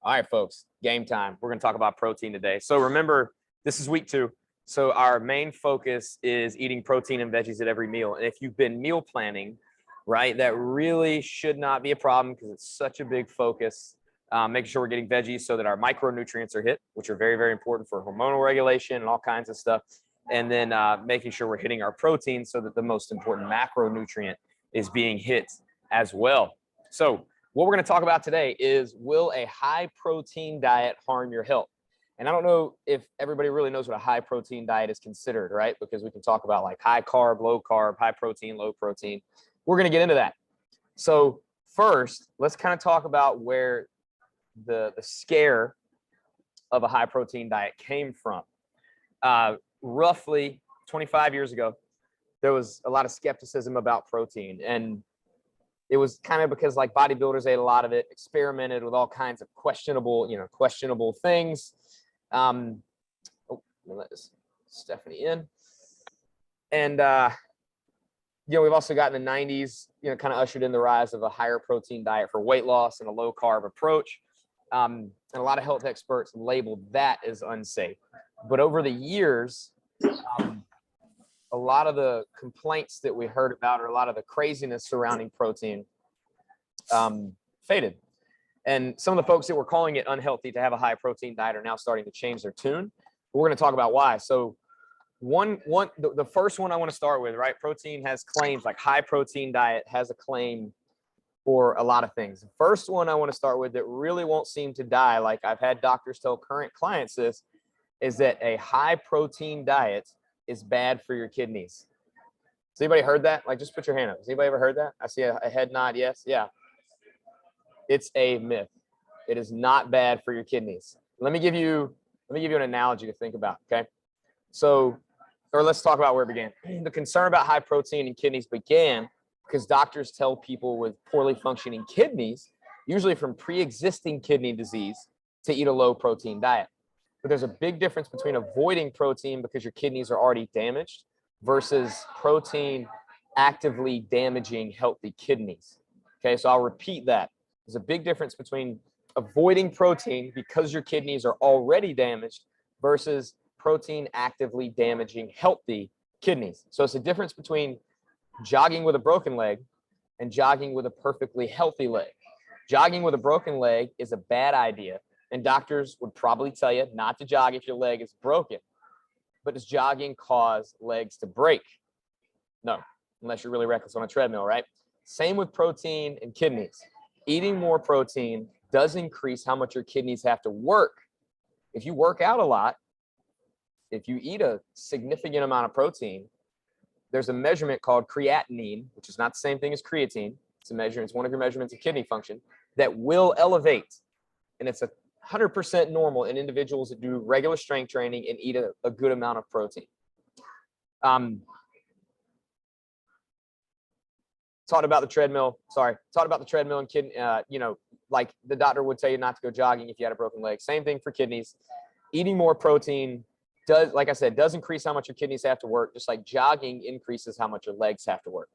All right, folks, game time. We're going to talk about protein today. So remember, this is week 2. So our main focus is eating protein and veggies at every meal. And if you've been meal planning, right, that really should not be a problem because it's such a big focus. Making sure we're getting veggies so that our micronutrients are hit, which are very, very important for hormonal regulation and all kinds of stuff. And then making sure we're hitting our protein so that the most important macronutrient is being hit as well. So what we're going to talk about today is, will a high protein diet harm your health? And I don't know if everybody really knows what a high protein diet is considered, right? Because we can talk about like high carb, low carb, high protein, low protein. We're going to get into that. So first, let's kind of talk about where the scare of a high protein diet came from. Roughly 25 years ago, there was a lot of skepticism about protein, and it was kind of because like bodybuilders ate a lot of it, experimented with all kinds of questionable things. Let Stephanie in. And we've also got in the 90s, kind of ushered in the rise of a higher protein diet for weight loss and a low carb approach. And a lot of health experts labeled that as unsafe. But over the years, a lot of the complaints that we heard about, or a lot of the craziness surrounding protein, faded. And some of the folks that were calling it unhealthy to have a high protein diet are now starting to change their tune. But we're going to talk about why. So the first one I want to start with, right? Protein has claims, like high protein diet has a claim for a lot of things. The first one I want to start with that really won't seem to die, like I've had doctors tell current clients this, is that a high protein diet is bad for your kidneys. Has anybody heard that? Like, just put your hand up. Has anybody ever heard that? I see a head nod. Yes. Yeah. It's a myth. It is not bad for your kidneys. Let me give you an analogy to think about. Okay. So, or let's talk about where it began. The concern about high protein in kidneys began because doctors tell people with poorly functioning kidneys, usually from pre-existing kidney disease, to eat a low protein diet. But there's a big difference between avoiding protein because your kidneys are already damaged versus protein actively damaging healthy kidneys. Okay, so I'll repeat that. There's a big difference between avoiding protein because your kidneys are already damaged versus protein actively damaging healthy kidneys. So it's a difference between jogging with a broken leg and jogging with a perfectly healthy leg. Jogging with a broken leg is a bad idea. And doctors would probably tell you not to jog if your leg is broken. But does jogging cause legs to break? No, unless you're really reckless on a treadmill, right? Same with protein and kidneys. Eating more protein does increase how much your kidneys have to work. If you work out a lot, if you eat a significant amount of protein, there's a measurement called creatinine, which is not the same thing as creatine. It's a measurement, it's one of your measurements of kidney function, that will elevate. And it's 100% normal in individuals that do regular strength training and eat a good amount of protein. Talked about the treadmill and kidney, like the doctor would tell you not to go jogging if you had a broken leg. Same thing for kidneys. Eating more protein does, like I said, does increase how much your kidneys have to work, just like jogging increases how much your legs have to work.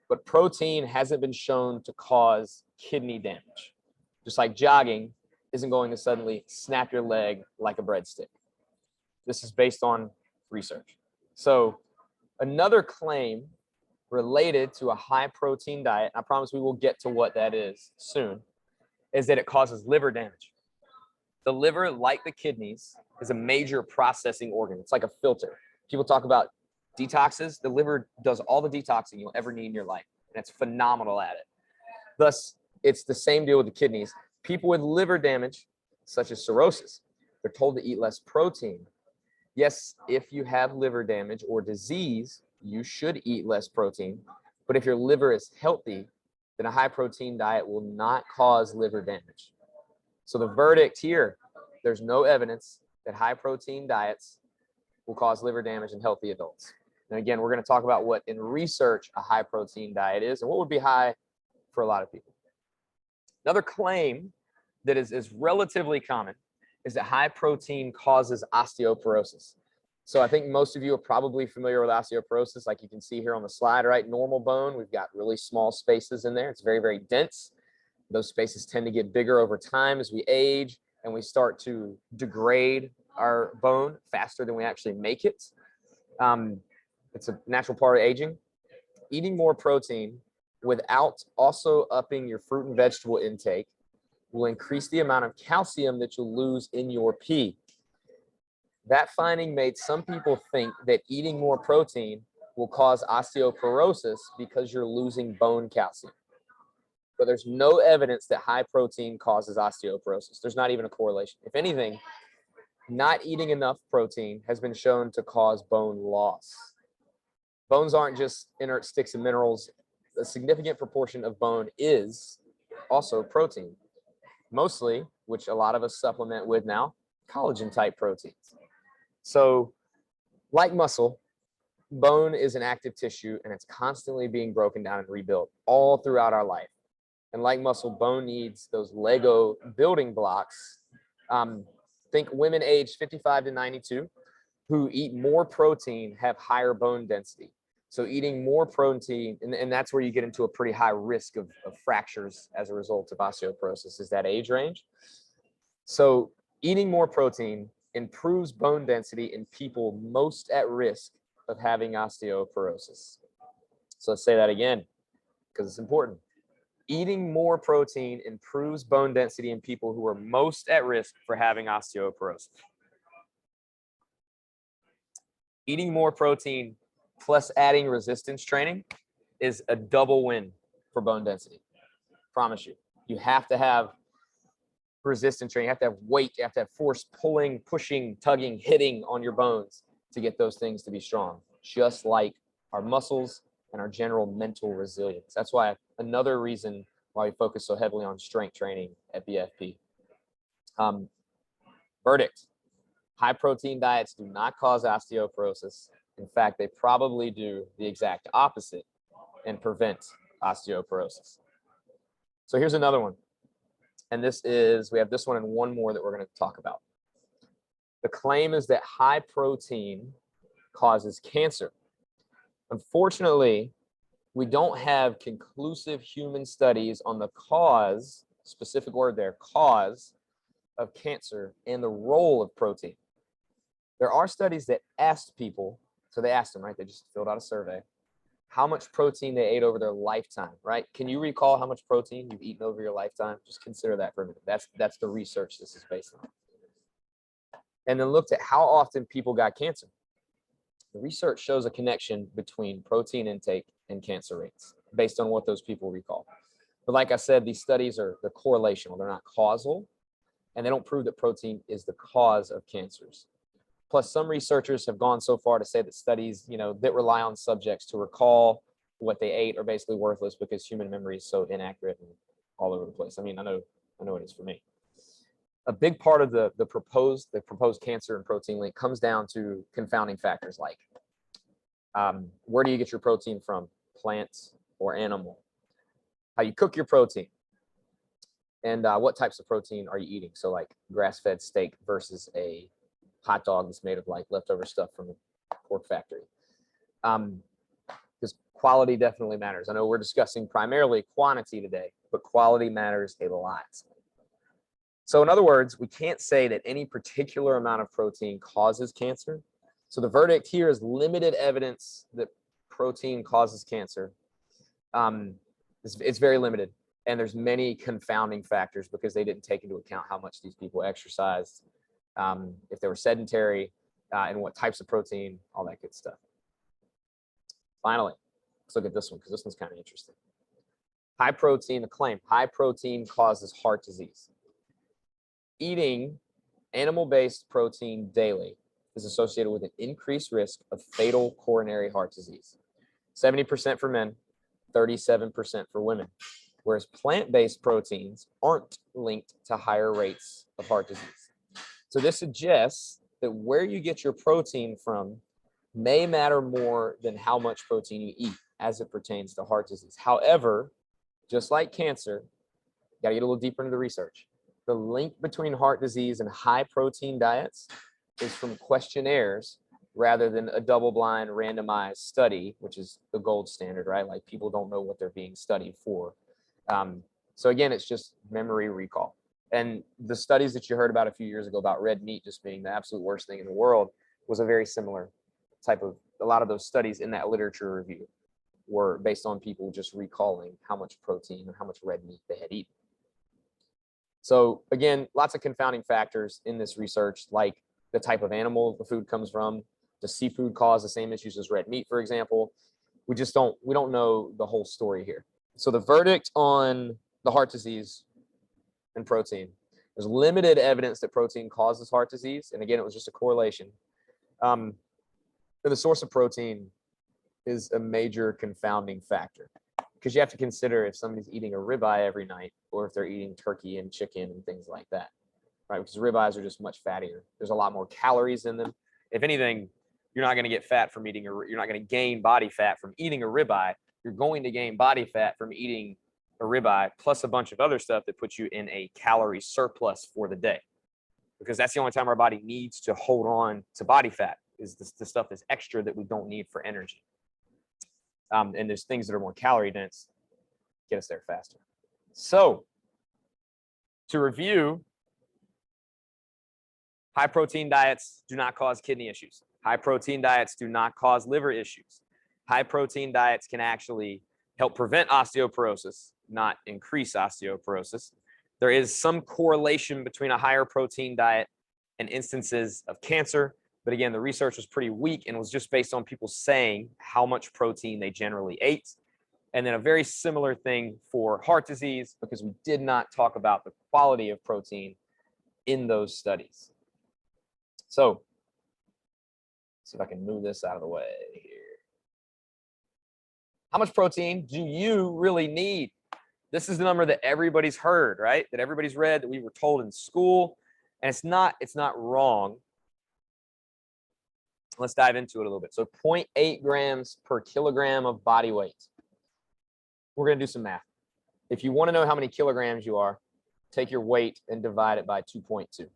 But protein hasn't been shown to cause kidney damage. Just like jogging isn't going to suddenly snap your leg like a breadstick. This is based on research. So another claim related to a high protein diet, I promise we will get to what that is soon, is that it causes liver damage. The liver, like the kidneys, is a major processing organ. It's like a filter. People talk about detoxes. The liver does all the detoxing you'll ever need in your life, and it's phenomenal at it. Thus, it's the same deal with the kidneys. People with liver damage, such as cirrhosis, they're told to eat less protein. Yes, if you have liver damage or disease, you should eat less protein. But if your liver is healthy, then a high protein diet will not cause liver damage. So the verdict here, there's no evidence that high protein diets will cause liver damage in healthy adults. And again, we're going to talk about what in research a high protein diet is and what would be high for a lot of people. Another claim that is relatively common is that high protein causes osteoporosis. So I think most of you are probably familiar with osteoporosis, like you can see here on the slide, right? Normal bone, we've got really small spaces in there. It's very, very dense. Those spaces tend to get bigger over time as we age. and we start to degrade our bone faster than we actually make it. It's a natural part of aging. Eating more protein without also upping your fruit and vegetable intake will increase the amount of calcium that you'll lose in your pee. That finding made some people think that eating more protein will cause osteoporosis because you're losing bone calcium. But there's no evidence that high protein causes osteoporosis. There's not even a correlation. If anything, not eating enough protein has been shown to cause bone loss. Bones aren't just inert sticks and minerals. A significant proportion of bone is also protein, mostly, which a lot of us supplement with now, collagen type proteins. So like muscle, bone is an active tissue and it's constantly being broken down and rebuilt all throughout our life. And like muscle, bone needs those Lego building blocks. Think women aged 55 to 92 who eat more protein have higher bone density. So eating more protein, and that's where you get into a pretty high risk of fractures as a result of osteoporosis, is that age range. So eating more protein improves bone density in people most at risk of having osteoporosis. So let's say that again, because it's important. Eating more protein improves bone density in people who are most at risk for having osteoporosis. Eating more protein plus adding resistance training is a double win for bone density. Promise you. You have to have resistance training. You have to have weight. You have to have force pulling, pushing, tugging, hitting on your bones to get those things to be strong, just like our muscles and our general mental resilience. That's why another reason why we focus so heavily on strength training at BFP. Verdict: high protein diets do not cause osteoporosis. In fact, they probably do the exact opposite and prevent osteoporosis. So here's another one. And we have this one and one more that we're going to talk about. The claim is that high protein causes cancer. Unfortunately, we don't have conclusive human studies on the cause, specific word there, cause of cancer and the role of protein. There are studies that asked people, so they asked them, right? They just filled out a survey, how much protein they ate over their lifetime, right? Can you recall how much protein you've eaten over your lifetime? Just consider that for a minute. That's the research this is based on. And then looked at how often people got cancer. The research shows a connection between protein intake and cancer rates based on what those people recall. But like I said, these studies they're correlational, they're not causal, and they don't prove that protein is the cause of cancers. Plus, some researchers have gone so far to say that studies, that rely on subjects to recall what they ate are basically worthless because human memory is so inaccurate and all over the place. I mean, I know it is for me. A big part of the proposed cancer and protein link comes down to confounding factors like where do you get your protein from, plants or animal? How you cook your protein, and what types of protein are you eating? So like grass-fed steak versus a hot dog that's made of like leftover stuff from a pork factory. Because quality definitely matters. I know we're discussing primarily quantity today, but quality matters a lot. So in other words, we can't say that any particular amount of protein causes cancer. So the verdict here is limited evidence that protein causes cancer. It's very limited. And there's many confounding factors because they didn't take into account how much these people exercised, if they were sedentary, and what types of protein, all that good stuff. Finally, let's look at this one because this one's kind of interesting. High protein, the claim, high protein causes heart disease. Eating animal-based protein daily is associated with an increased risk of fatal coronary heart disease. 70% for men, 37% for women, whereas plant-based proteins aren't linked to higher rates of heart disease. So this suggests that where you get your protein from may matter more than how much protein you eat as it pertains to heart disease. However, just like cancer, you got to get a little deeper into the research. The link between heart disease and high protein diets is from questionnaires rather than a double-blind randomized study, which is the gold standard, right? Like people don't know what they're being studied for. So again, it's just memory recall. And the studies that you heard about a few years ago about red meat just being the absolute worst thing in the world was a very similar type of, a lot of those studies in that literature review were based on people just recalling how much protein and how much red meat they had eaten. So again, lots of confounding factors in this research, like the type of animal the food comes from. Does seafood cause the same issues as red meat, for example? We don't know the whole story here. So the verdict on the heart disease and protein, there's limited evidence that protein causes heart disease. And again, it was just a correlation. The source of protein is a major confounding factor, because you have to consider if somebody's eating a ribeye every night or if they're eating turkey and chicken and things like that, right? Because ribeyes are just much fattier. There's a lot more calories in them. If anything, you're not going to get fat from eating, you're not going to gain body fat from eating a ribeye. You're going to gain body fat from eating a ribeye plus a bunch of other stuff that puts you in a calorie surplus for the day, because that's the only time our body needs to hold on to body fat, is the stuff that's extra that we don't need for energy. And there's things that are more calorie dense, get us there faster. So to review, high protein diets do not cause kidney issues. High protein diets do not cause liver issues. High protein diets can actually help prevent osteoporosis, not increase osteoporosis. There is some correlation between a higher protein diet and instances of cancer. But again, the research was pretty weak and was just based on people saying how much protein they generally ate. And then a very similar thing for heart disease, because we did not talk about the quality of protein in those studies. So, see if I can move this out of the way here. How much protein do you really need? This is the number that everybody's heard, right? That everybody's read, that we were told in school. And it's not wrong. Let's dive into it a little bit. So 0.8 grams per kilogram of body weight. We're going to do some math. If you want to know how many kilograms you are, take your weight and divide it by 2.2. Just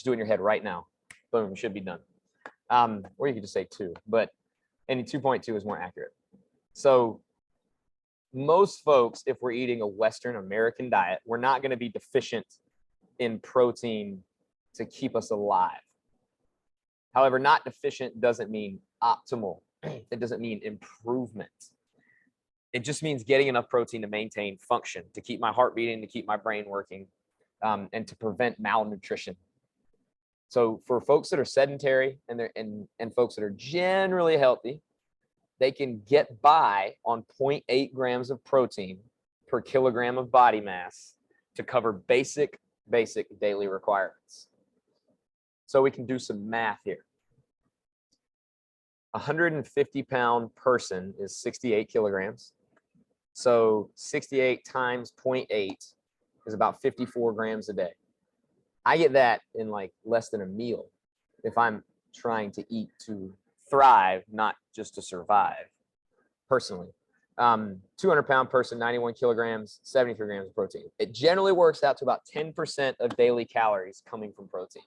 do it in your head right now. Boom, you should be done. Or you could just say 2, but any 2.2 is more accurate. So most folks, if we're eating a Western American diet, we're not going to be deficient in protein to keep us alive. However, not deficient doesn't mean optimal. It doesn't mean improvement. It just means getting enough protein to maintain function, to keep my heart beating, to keep my brain working, and to prevent malnutrition. So for folks that are sedentary and folks that are generally healthy, they can get by on 0.8 grams of protein per kilogram of body mass to cover basic daily requirements. So we can do some math here. A 150-pound person is 68 kilograms. So 68 times 0.8 is about 54 grams a day. I get that in like less than a meal if I'm trying to eat to thrive, not just to survive, personally. 200-pound person, 91 kilograms, 73 grams of protein. It generally works out to about 10% of daily calories coming from protein.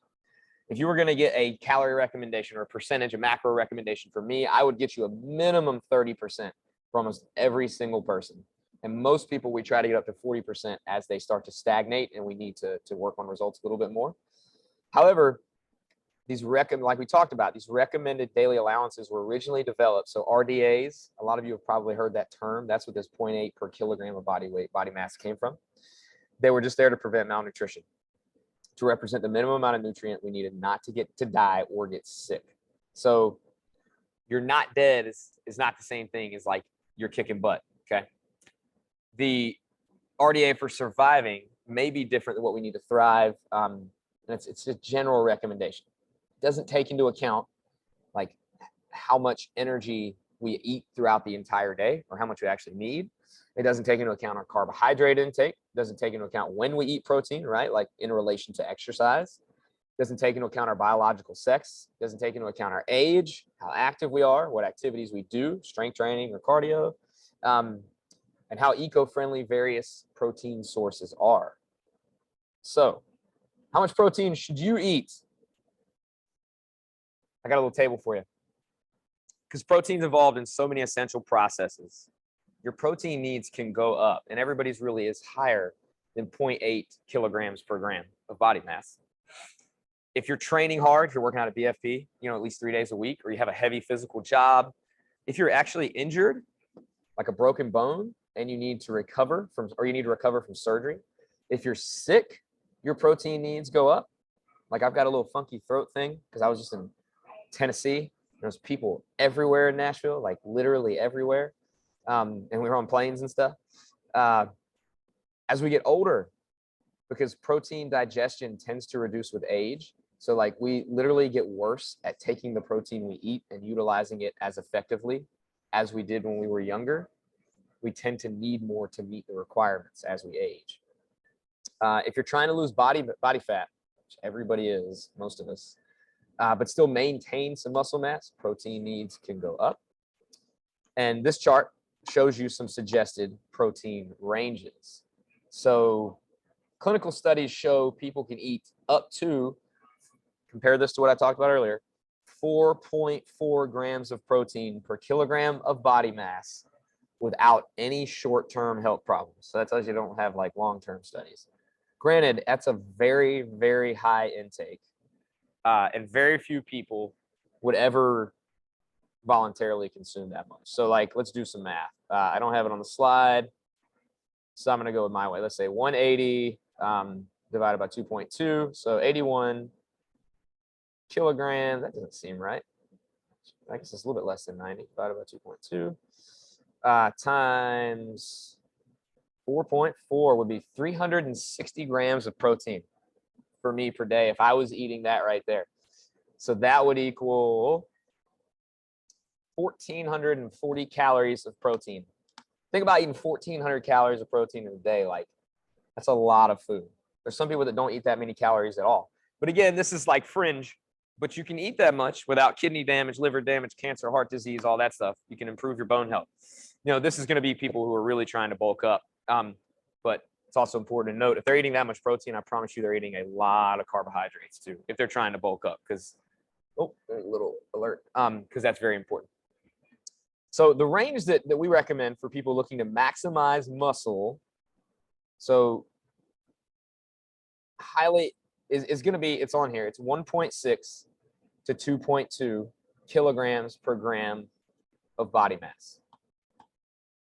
If you were going to get a calorie recommendation or a percentage, a macro recommendation for me, I would get you a minimum 30% for almost every single person. And most people, we try to get up to 40% as they start to stagnate, and we need to work on results a little bit more. However, like we talked about, these recommended daily allowances were originally developed. So RDAs, a lot of you have probably heard that term. That's what this 0.8 per kilogram of body weight, body mass came from. They were just there to prevent malnutrition, to represent the minimum amount of nutrient we needed not to get to die or get sick. So you're not dead is not the same thing as like you're kicking butt, okay? The RDA for surviving may be different than what we need to thrive. And it's a general recommendation. It doesn't take into account like how much energy we eat throughout the entire day or how much we actually need. It doesn't take into account our carbohydrate intake. It doesn't take into account when we eat protein, right? Like in relation to exercise. It doesn't take into account our biological sex. It doesn't take into account our age, how active we are, what activities we do, strength training or cardio, and how eco-friendly various protein sources are. So, how much protein should you eat? I got a little table for you. Because protein's involved in so many essential processes, your protein needs can go up, and everybody's really is higher than 0.8 kilograms per gram of body mass. If you're training hard, if you're working out at BFP, at least 3 days a week, or you have a heavy physical job, if you're actually injured, like a broken bone, and you need to recover from surgery, if you're sick, your protein needs go up. Like I've got a little funky throat thing because I was just in Tennessee. There's people everywhere in Nashville, like literally everywhere. And we were on planes and stuff. As we get older, because protein digestion tends to reduce with age. So like we literally get worse at taking the protein we eat and utilizing it as effectively as we did when we were younger. We tend to need more to meet the requirements as we age. If you're trying to lose body fat, which everybody is, most of us, but still maintain some muscle mass, protein needs can go up. And this chart shows you some suggested protein ranges. So clinical studies show people can eat up to, compare this to what I talked about earlier, 4.4 grams of protein per kilogram of body mass without any short-term health problems. So that tells you don't have like long-term studies. Granted, that's a very, very high intake. And very few people would ever voluntarily consume that much. So like, let's do some math. I don't have it on the slide, so I'm going to go with my way. Let's say 180 divided by 2.2. So 81 kilograms. That doesn't seem right. I guess it's a little bit less than 90 divided by 2.2 times 4.4 would be 360 grams of protein for me per day if I was eating that right there. So that would equal 1,440 calories of protein. Think about eating 1,400 calories of protein in a day. Like, that's a lot of food. There's some people that don't eat that many calories at all. But again, this is like fringe, but you can eat that much without kidney damage, liver damage, cancer, heart disease, all that stuff. You can improve your bone health. This is going to be people who are really trying to bulk up. But it's also important to note, if they're eating that much protein, I promise you they're eating a lot of carbohydrates too, if they're trying to bulk up, because, oh, there's a little alert, because that's very important. So the range that we recommend for people looking to maximize muscle, so highly is going to be, it's on here, it's 1.6 to 2.2 kilograms per gram of body mass.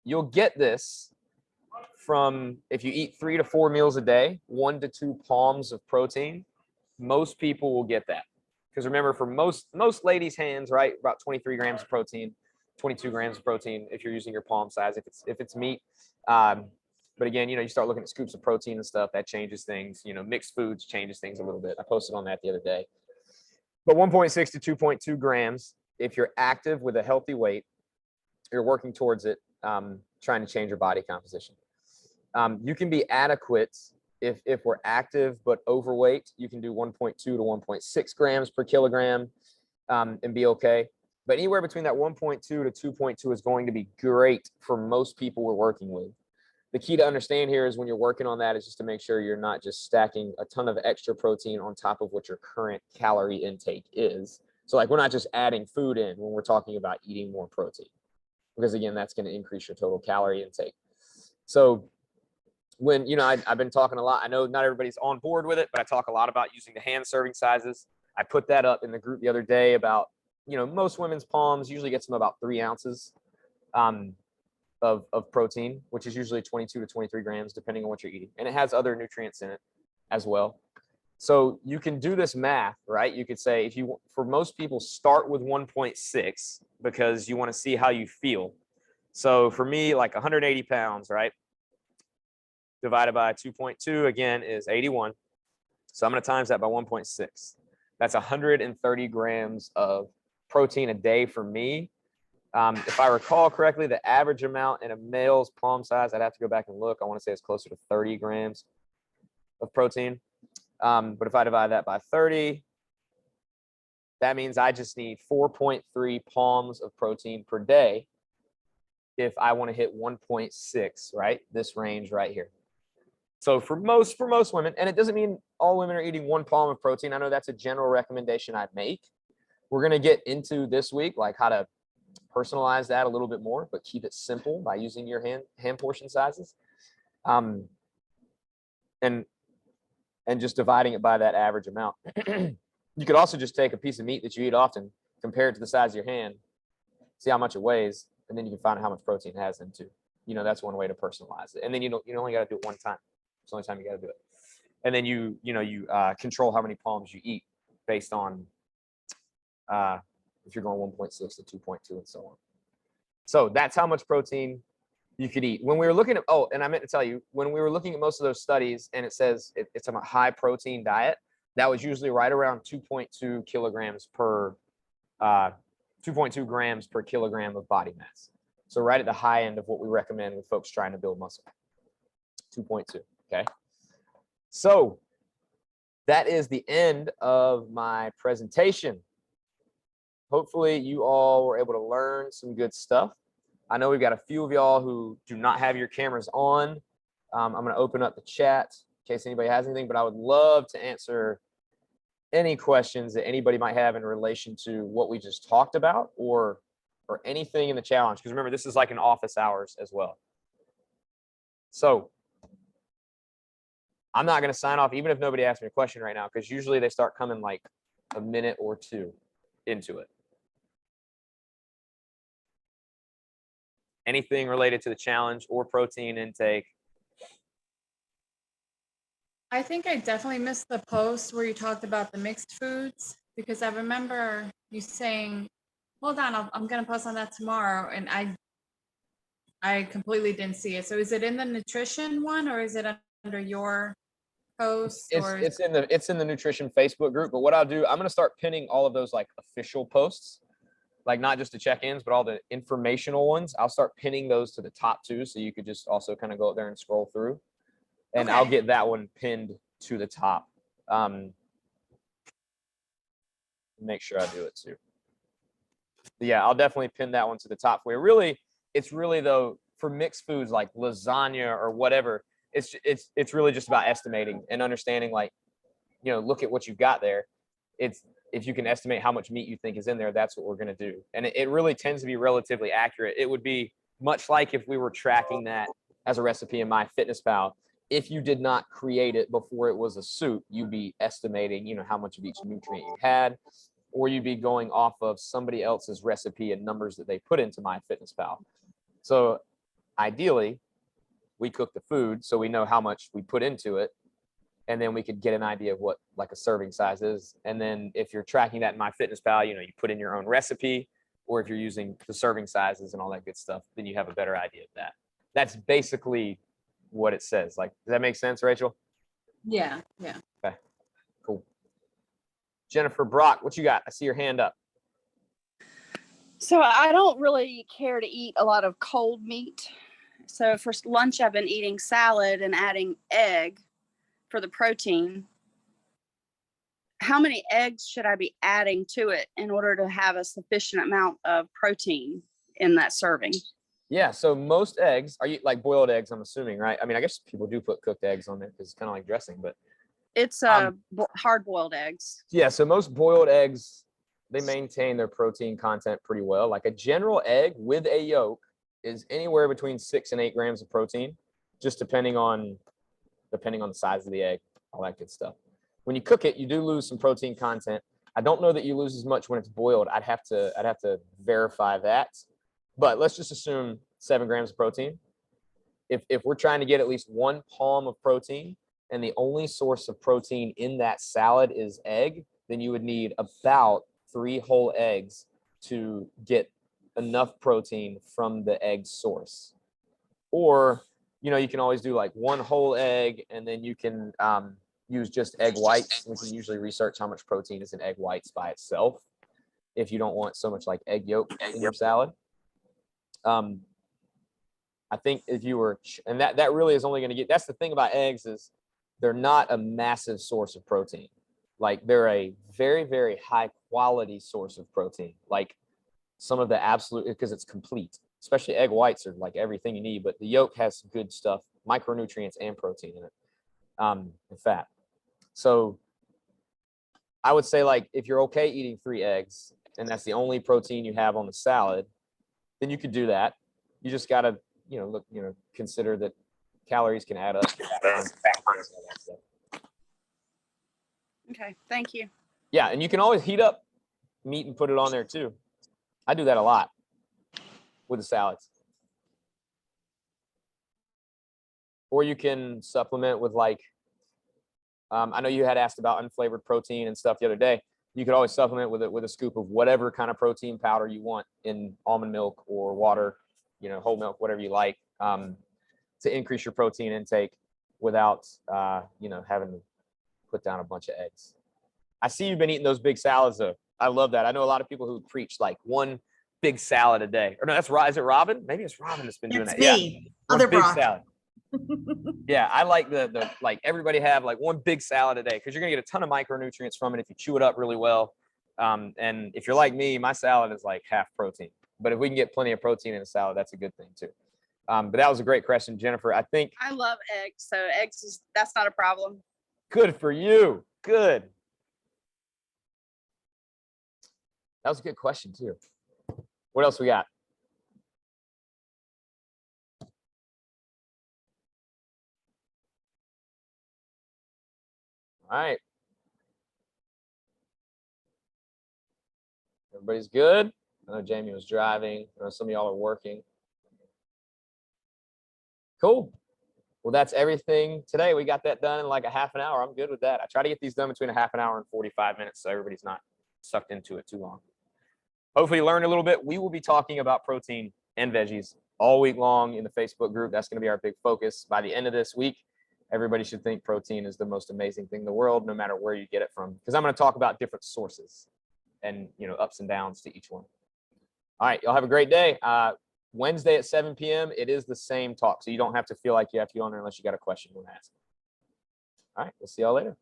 You'll get this from, if you eat 3 to 4 meals a day, 1 to 2 palms of protein. Most people will get that, because remember, for most ladies' hands, right, about 23 grams of protein, 22 grams of protein if you're using your palm size, if it's meat. But again, you start looking at scoops of protein and stuff, that changes things. Mixed foods changes things a little bit. I posted on that the other day. But 1.6 to 2.2 grams, if you're active with a healthy weight, you're working towards it, trying to change your body composition. You can be adequate if we're active but overweight. You can do 1.2 to 1.6 grams per kilogram and be okay. But anywhere between that 1.2 to 2.2 is going to be great for most people we're working with. The key to understand here is when you're working on that is just to make sure you're not just stacking a ton of extra protein on top of what your current calorie intake is. So like, we're not just adding food in when we're talking about eating more protein, because again, that's going to increase your total calorie intake. So when, I've been talking a lot, I know not everybody's on board with it, but I talk a lot about using the hand serving sizes. I put that up in the group the other day about, most women's palms usually gets them about 3 ounces of protein, which is usually 22 to 23 grams, depending on what you're eating. And it has other nutrients in it as well. So you can do this math, right? You could say, for most people, start with 1.6 because you want to see how you feel. So for me, like 180 pounds, right? Divided by 2.2 again is 81. So I'm going to times that by 1.6. That's 130 grams of protein a day for me. If I recall correctly, the average amount in a male's palm size, I'd have to go back and look. I want to say it's closer to 30 grams of protein. But if I divide that by 30, that means I just need 4.3 palms of protein per day if I want to hit 1.6, right? This range right here. So for most women, and it doesn't mean all women are eating 1 palm of protein. I know that's a general recommendation I'd make. We're going to get into this week, like how to personalize that a little bit more, but keep it simple by using your hand portion sizes. and just dividing it by that average amount. You could also just take a piece of meat that you eat often, compare it to the size of your hand, see how much it weighs, and then you can find out how much protein it has in too. That's one way to personalize it. And then you only got to do it one time. It's the only time you got to do it. And then you control how many palms you eat based on if you're going 1.6 to 2.2 and so on. So that's how much protein you could eat. When we were looking at, and I meant to tell you, when we were looking at most of those studies and it says it's a high protein diet, that was usually right around 2.2 kilograms per 2.2 grams per kilogram of body mass. So right at the high end of what we recommend with folks trying to build muscle. 2.2, okay? So that is the end of my presentation. Hopefully you all were able to learn some good stuff. I know we've got a few of y'all who do not have your cameras on. I'm going to open up the chat in case anybody has anything, but I would love to answer any questions that anybody might have in relation to what we just talked about or anything in the challenge. Because remember, this is like an office hours as well. So I'm not going to sign off even if nobody asks me a question right now, because usually they start coming like a minute or two into it. Anything related to the challenge or protein intake? I think I definitely missed the post where you talked about the mixed foods, because I remember you saying, hold on, I'm going to post on that tomorrow. And I completely didn't see it. So is it in the nutrition one or is it under your post? It's in the nutrition Facebook group. But what I'll do, I'm going to start pinning all of those like official posts, like not just the check-ins, but all the informational ones. I'll start pinning those to the top too. So you could just also kind of go up there and scroll through. And okay, I'll get that one pinned to the top. Make sure I do it too. But yeah, I'll definitely pin that one to the top for you. It's really though, for mixed foods like lasagna or whatever, it's really just about estimating and understanding, like, look at what you've got there. If you can estimate how much meat you think is in there, that's what we're going to do. And it really tends to be relatively accurate. It would be much like if we were tracking that as a recipe in MyFitnessPal. If you did not create it before it was a soup, you'd be estimating, how much of each nutrient you had, or you'd be going off of somebody else's recipe and numbers that they put into MyFitnessPal. So ideally, we cook the food so we know how much we put into it, and then we could get an idea of what like a serving size is. And then if you're tracking that in MyFitnessPal, you put in your own recipe, or if you're using the serving sizes and all that good stuff, then you have a better idea of that. That's basically what it says. Like, does that make sense, Rachel? Yeah. Okay, cool. Jennifer Brock, what you got? I see your hand up. So I don't really care to eat a lot of cold meat. So for lunch, I've been eating salad and adding egg for the protein. How many eggs should I be adding to it in order to have a sufficient amount of protein in that serving? Yeah, so most eggs, are you like boiled eggs, I'm assuming, right? I mean, I guess people do put cooked eggs on there because it's kind of like dressing, but it's hard-boiled eggs. Yeah, so most boiled eggs, they maintain their protein content pretty well. Like a general egg with a yolk is anywhere between 6 and 8 grams of protein, just depending on the size of the egg, all that good stuff. When you cook it, you do lose some protein content. I don't know that you lose as much when it's boiled. I'd have to verify that. But let's just assume 7 grams of protein. If we're trying to get at least 1 palm of protein, and the only source of protein in that salad is egg, then you would need about 3 whole eggs to get enough protein from the egg source. Or, you can always do like 1 whole egg, and then you can use just egg whites. We can usually research how much protein is in egg whites by itself if you don't want so much like egg yolk in your salad. I think if you were, and that really is only going to get, that's the thing about eggs, is they're not a massive source of protein. Like they're a very, very high quality source of protein. Like some of the absolute, because it's complete, especially egg whites are like everything you need, but the yolk has good stuff, micronutrients and protein in it, and fat. So I would say, like, if you're okay eating 3 eggs and that's the only protein you have on the salad, then you could do that. You just got to, consider calories can add up. Okay, thank you. Yeah, and you can always heat up meat and put it on there too. I do that a lot with the salads. Or you can supplement with like, I know you had asked about unflavored protein and stuff the other day. You could always supplement with it with a scoop of whatever kind of protein powder you want in almond milk or water, whole milk, whatever you like, to increase your protein intake without, having to put down a bunch of eggs. I see you've been eating those big salads though. I love that. I know a lot of people who preach like one big salad a day. Or no, is it Robin? Maybe it's Robin that's been doing It's that. me. Yeah. Other One big Brock. salad. Yeah, I like the like everybody have like one big salad a day because you're gonna get a ton of micronutrients from it if you chew it up really well. And if you're like me, my salad is like half protein. But if we can get plenty of protein in a salad, that's a good thing too. But that was a great question, Jennifer. I think I love eggs, so that's not a problem. good for you. Good. That was a good question too. What else we got? All right. Everybody's good. I know Jamie was driving. I know some of y'all are working. Cool. Well, that's everything today. We got that done in like a half an hour. I'm good with that. I try to get these done between a half an hour and 45 minutes so everybody's not sucked into it too long. Hopefully you learned a little bit. We will be talking about protein and veggies all week long in the Facebook group. That's going to be our big focus. By the end of this week, everybody should think protein is the most amazing thing in the world, no matter where you get it from. Because I'm going to talk about different sources and ups and downs to each one. All right, y'all have a great day. Wednesday at 7 p.m. It is the same talk, so you don't have to feel like you have to go on there unless you got a question you want to ask. All right, we'll see y'all later.